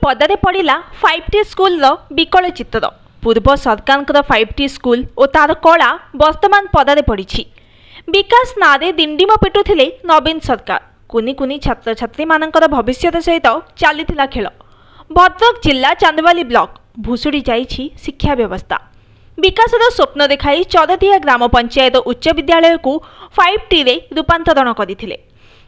पदारे पड़ा 5T school विकल चित्र। पूर्व सरकार 5T स्कूल और तार कला वर्तमान पदारे पड़ी। विकास नारे दिंडिम पिटुथिले नवीन सरकार। कुनी कुनी छात्र छात्री मानकर भविष्य सहित चली खेल। भद्रक जिला चांदवाली ब्लॉक भुशुड़ी जाइछि शिक्षा व्यवस्था। विकासर स्वप्न देखाई चौददिया ग्राम पंचायत उच्च विद्यालय को 5T रे रूपांतरण करथिले।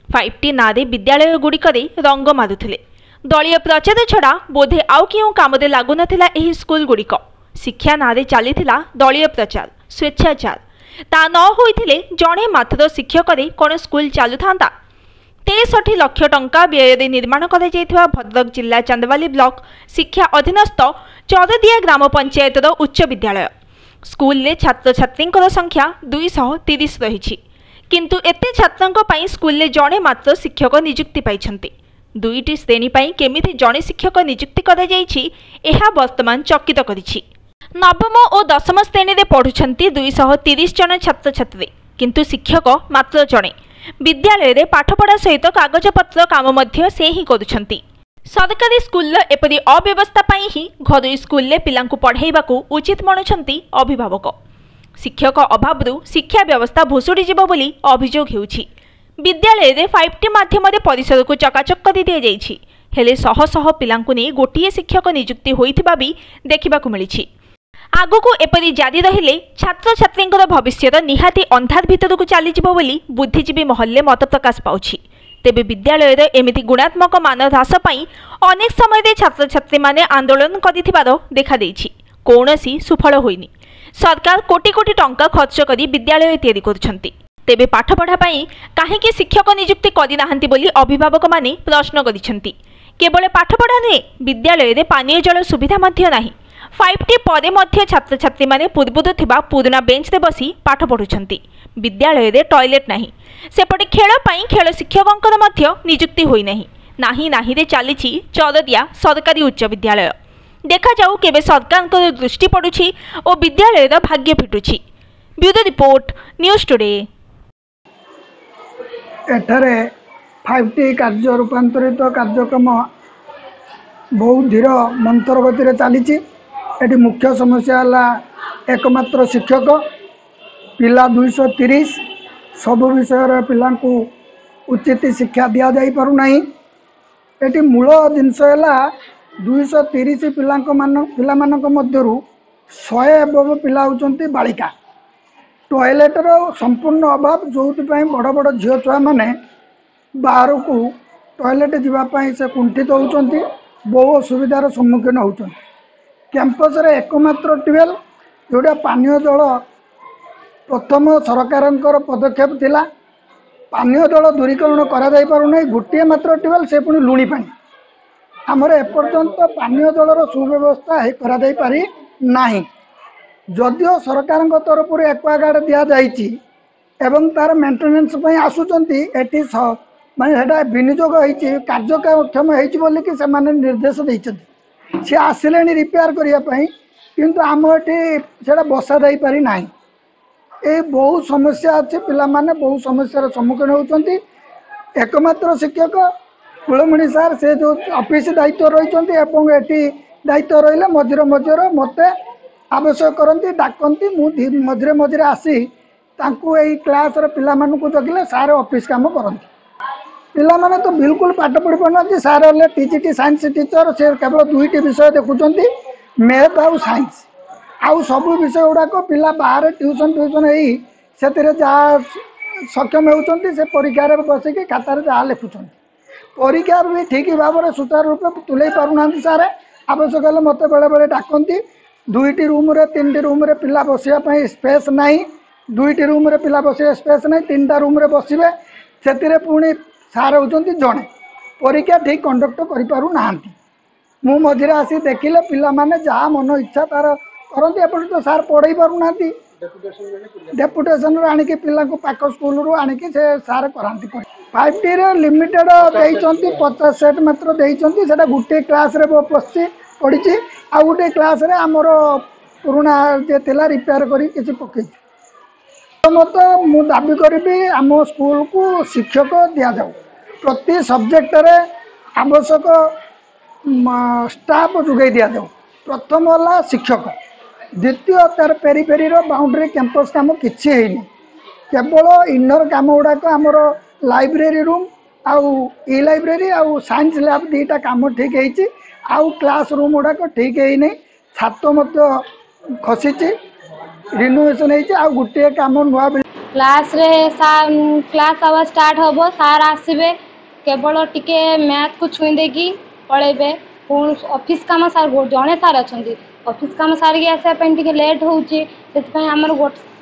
5T नारे विद्यालय गुड़िकरे रंग मारुथिले। दलीय प्रचार छड़ा बोधे आउ क्यों कामरे लागु नथिला एही स्कूल गुड़िक। शिक्षा नारे चलीथिला दलीय प्रचार स्वेच्छाचार। ता न होइथिले जणे मात्र शिक्षकरे कोन स्कूल चालू थांता। 63 लाख टंका व्यय निर्माण कर भद्रक जिला चांदवाली ब्लॉक शिक्षा अधीनस्थ चौददिया ग्राम पंचायत उच्च विद्यालय स्कूल रे छात्र छात्री संख्या 230 रही। किंतु एते छात्रंक पई स्कूल रे जणे मात्र शिक्षक नियुक्ति पाइछन्ति। 2टी श्रेणी पई केमिति जणे शिक्षक नियुक्ति करा जाइछि एहा वर्तमान चकित करिछि। नवम और दशम श्रेणी रे पढुछन्ति 230 जन छात्र छात्री, किंतु शिक्षक मात्र जणे। विद्यालय रे पाठपढ़ा सहित कागजपत्र काम मध्य से ही करुछन्ति। सरकारी स्कूल एपरी अव्यवस्था पाई ही घर स्कूल रे पिलांकु पढ़ाइबाकू उचित मानुछन्ति अभिभावक। शिक्षक अभावरु शिक्षा व्यवस्था भुशुड़ी जिवो बोली अभियोग हेउछि। विद्यालय रे 5T माध्यम रे परिसर को चकाचक कर दिया जाइछि। हेले शह शह पिलांकु नै गोटिए शिक्षक नियुक्ति होइथिबा भी देखिबाकू मिलिछि। आगुकू एपरी जारी रहिले छात्र छात्री भविष्य निहाती अंधार भितर को चली जिवो बोली बुद्धिजीवी महल्ले मत प्रकाश पाउछि। तेबे विद्यालय रे एमिति गुणात्मक मान ह्रास पई अनेक समय रे छात्र छात्री माने आंदोलन करिथिबार देखा देइछि। कोनोसी सुफल होइनी। सरकार कोटी कोटी टंका खर्च करी विद्यालय तैयारी करुछन्ति। तेबे पाठपढ़ा पई काहेकि शिक्षक नियुक्ति करि नाहंती बोली अभिभावक माने प्रश्न करिछन्ति। केवल पाठपढ़ा नुहे विद्यालय रे पानीय जल सुविधा मध्य नाही। 5T परे मध्य छात्र छात्री माने पूर्वरु थिबा पुराना बेंच रे बसी पाठ पढुछन्ति। विद्यालय रे टॉयलेट नाही। सेपटे खेल पई खेल शिक्षकंकर मध्य नियुक्ति होई नाही। नाही नाही रे चलीछि चौददिया सरकारी उच्च विद्यालय। देखा जाऊ केबे सरकार दृष्टि पड़ुछि और विद्यालय रा भाग्य फिटुछि। Bureau report news today. एठारे 5T कार्य रूपांतरित कार्यक्रम बहुत धीर मंत्र गति चली। एटी मुख्य समस्या है एकमात्र शिक्षक पिला 230 सबु विषय पिला उचित शिक्षा दि जा पारना। एटी मूल जिनस 230 पिला मध्य 100 एवं पिला होती बालिका। टॉयलेटर संपूर्ण अभाव जो बड़ बड़ झील छुआ मैंने बाहर को टॉयलेट जावाई से कुंठित होती बहु असुविधार सम्मुखीन होती। कैंपस रे एकमात्र ट्यूबवेल जोड़ा पानीय जल प्रथम सरकार पदक्षेप थिला। पानीय जल दूरीकरण करा जाई पारुना। गोटे मात्र ट्यूबवेल से पुणी लुणी पानी। आमर एपर्यंत पानीय जलर सुव्यवस्था करा जाई पारि नाही। जदिओ सरकार तरफ एक्वागार्ड दि जाइछि एवं तार मेंटेनेंस पई आसुचंती एटी माने हेटा विनियोग होइछि कार्यक्षम होइछि बोली कि से माने निर्देश दैछथि। से आसिले रिपेयर करने किंतु आम ये बसा जा पारि ना। ये बहुत समस्या अच्छे पिला माने बहुत समस्यार सम्मुखीन होती। एकमात्र शिक्षक कुलमणि सार से जो ऑफिस दायित्व रही दायित्व रही मझे मझे मत आवश्यक करती डाकती मझे मझे आसी यही क्लास पिला जगिले सार ऑफिस काम करती। पिला माने तो बिल्कुल पाठ पढ़ी पाना। सार हेल्ले टीजीटी साइंस टीचर से केवल 2टी विषय देखुंत मैथ आउ साइंस आउ सब विषय गुड़ाक पिला बाहर ट्यूशन से जहाँ सक्षम होती से परीक्षा बसिक खातार जहाँ लिखुंट परीक्षा भी ठीक भाव में सुचारू रूप तुले पारना। सार आवश्यक हेल्ले मत बेले बेले डाकती। 2टी रूम रे 3टी रूम रे पिला बसापी स्पेस ना। 2टी रूम रे पिला बस स्पेस ना। 3टा रूम रे बसवे से पुणी सार होती जड़े परीक्षा ठीक कंडक्ट करना। मु मझे आसी देखिले पिला माने जहाँ मन इच्छा तार करती। एपटे तो सार पढ़े पारना। डेपुटेशन आनिकी पिला पाख स्कूल रू आनिकी से सार कराती। 5T रे लिमिटेड देइचंती 50 सेट मात्र देइचंती। सेटा गुटे क्लास रे पछी पड़ी आ गुटे क्लास रे हमर पुराना जे थिला रिपेयर करी किछि पकई। मत मु दाबी करी आम स्कूल को शिक्षक दि जाऊ प्रति सब्जेक्ट रे आवश्यक स्टाफ जोगे दि जाऊ। प्रथम है शिक्षक, द्वितीय तार पेरीपेरी बाउंड्री कैंपस काम किसी केवल इनर काम गुड़ाक आमर लाइब्रेरी रूम आउ ई लाइब्रेरी आउ साइंस लैब दीटा काम ठीक है। आउ क्लास रूम गुड़ाक ठीक है नहीं, छात मत खसी रिनोवेशन हो गोटे काम नुआ क्लास रे क्लास आवाज स्टार्ट हम सार आसबे केवल टिके मैथ को छुई देकी पलैबे। ऑफिस काम सार जड़े सार अच्छा ऑफिस काम सारिक आसापी लेट होमर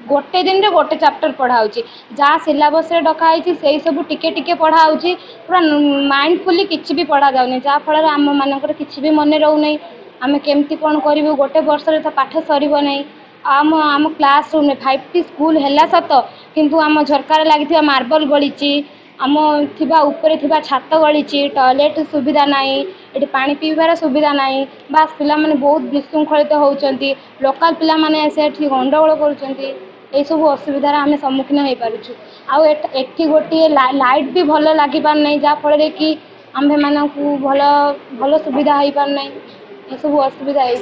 गोटे दिन रे गोटे चैप्टर पढ़ाऊँ जहाँ सिलेबस रे डकाई से सब टिके टिके पढ़ाऊँ पूरा माइंडफुली किसी भी पढ़ा जाऊनी जहाँफल आम मानकर किसी भी मन रोना आम केमती कौन करूँ गोटे वर्ष तो पाठ सर नहीं। आम आम क्लास रूम 5टी स्कूल है सत किंतु आम झरकार लगी मार्बल गली आम थिबा ऊपर थिबा छात गली टॉयलेट सुविधा नहीं, ये पानी पीबार सुविधा नहीं। बास पिला माने बहुत विशृंखलित होउचंती, लोकल पिला माने से गंडगोल करुचंती। ये सब असुविधार आम सम्मुखीन हो पारुछु। आउ एठी गोटे लाइट भी भल लगी पार नहीं जहाँ फल कि आम्भे मानकु भल भल सुविधा हो पार नहीं। ये सब असुविधा है।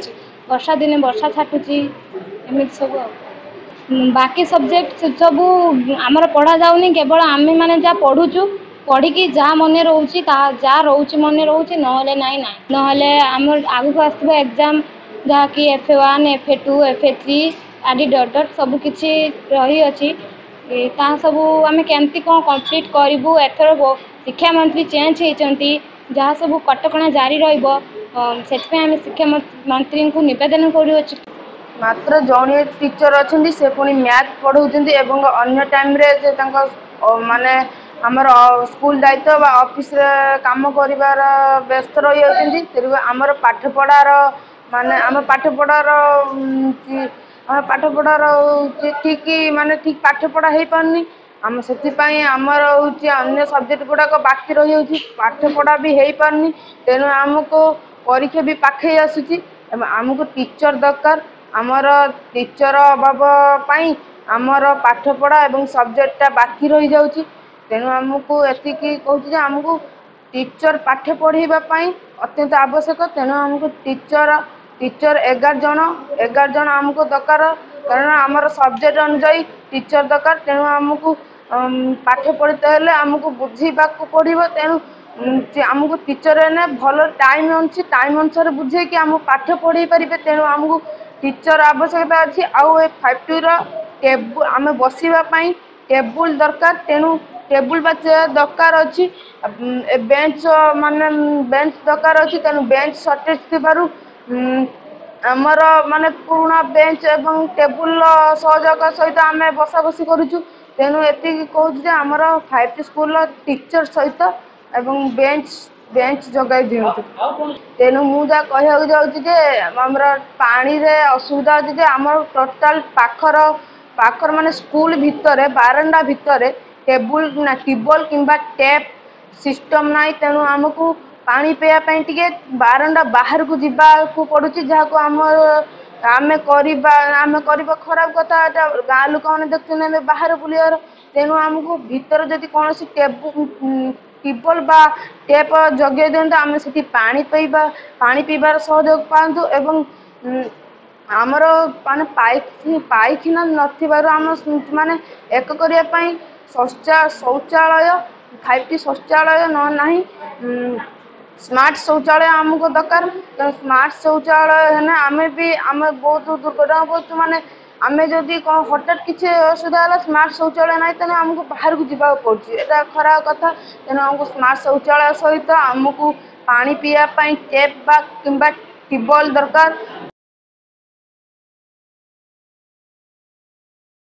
वर्षा दिने वर्षा छाटुची एमती सब। बाकी सब्जेक्ट सब आमर पढ़ा जाऊनी केवल आम मैंने जहाँ पढ़ुचु पढ़ी जहाँ मन रोचे जहाँ रोचे मन रोचे नहले नाई ना नहले आम आगु आसो एग्जाम जहाँ कि FA1 FA2 FA3 आदि डट डट सब किसी रही अच्छी सब आम केमती कौन कम्प्लीट करूँ। एथर शिक्षा मंत्री चेंज होती जहाँ सब कटकणा जारी रही शिक्षा मंत्री को निवेदन करूँ। मात्र जड़े टीचर अच्छा से पुणी मैथ पढ़ाऊँच अन्य टाइम रे माने आमर स्कूल दायित्व बा ऑफिस काम करिवार व्यस्त रही जाती। आमर पाठपढ़ार माने आम पाठपढ़ार ठीक माने ठीक पाठपढ़ा हो पारनी। आम से आमर अन्य सब्जेक्ट गुड़ाक बाकी रही जाऊँगी, पाठपढ़ा भी हो पारनी। तेणु आमको परीक्षा भी पाखे आसूची, आमको टीचर दरकार। आमर टीचर अभाव पाई आमर पाठपढ़ा एवं सब्जेक्टा बाकी रही जाऊँगी। तेणु आमको एति कहूँ आमको टीचर पाठ पढ़ाई अत्यंत आवश्यक। तेणु आमको टीचर 11 जन आमको दरकार, कारण आमर सब्जेक्ट अनुसार टीचर दरकार। तेणु आमको पाठ पढ़ते हेले आमको बुझीबा पड़ो। तेणु आमको टीचर ने भल टाइम अच्छी टाइम अनुसार बुझे कि आम पाठ पढ़े पारे। तेणु आमको टीचर आवश्यकता अच्छी। आउ 5टी टेबुल आम बसवाई टेबुल दरकार। तेणु टेबुल बा दरकार अच्छी, बेंच माने बेंच दरकार अच्छी। तेणु बेंच सर्टेज थी आमर माने पुराना बेंच एवं टेबुल सहयोग सहित आम बसा बसी करुचु। तेणु एति कहूँ आमर 5टी स्कूल टीचर सहित एवं बेंच जगाई दिंतु। तेणु मुझा कहूँ जाऊँ पानी रे असुविधा अच्छी। आमर टोटाल पाखर माने स्कूल भितर बारंडा भितर टेबुल ना ट्यूबवेल किंबा टैप सिस्टम नाई। तेणु आमको पानी पीवाई टे बारंडा बाहर को जावाक पड़ुची, जहाँ को आम कर खराब कथा गाँ लोक मैंने देखते बाहर बुलार। तेणु आमको भितर जदि कौन ट्यूबवेल बा टैप जगे दिंतु आम से पानी पीबार सहयोग पातु। एवं आमर माने पाइखिना नथिबारु आम माने एक करने शौचालय 5टी शौचालय नहीं स्मार्ट शौचालय आमको दरकार। स्मार्ट शौचालय है आम भी आम बहुत दुर्घटना पड़ू। माने आम जदि कौन हठात किसी असुविधा है स्मार्ट शौचालय ना तेना आमको बाहर को जावाक पड़ुची, एटा खराब कथा। तेणु आमको स्मार्ट शौचालय सहित आमको पानी पीवाई टैप बा किंबा ट्यूबवेल दरकार।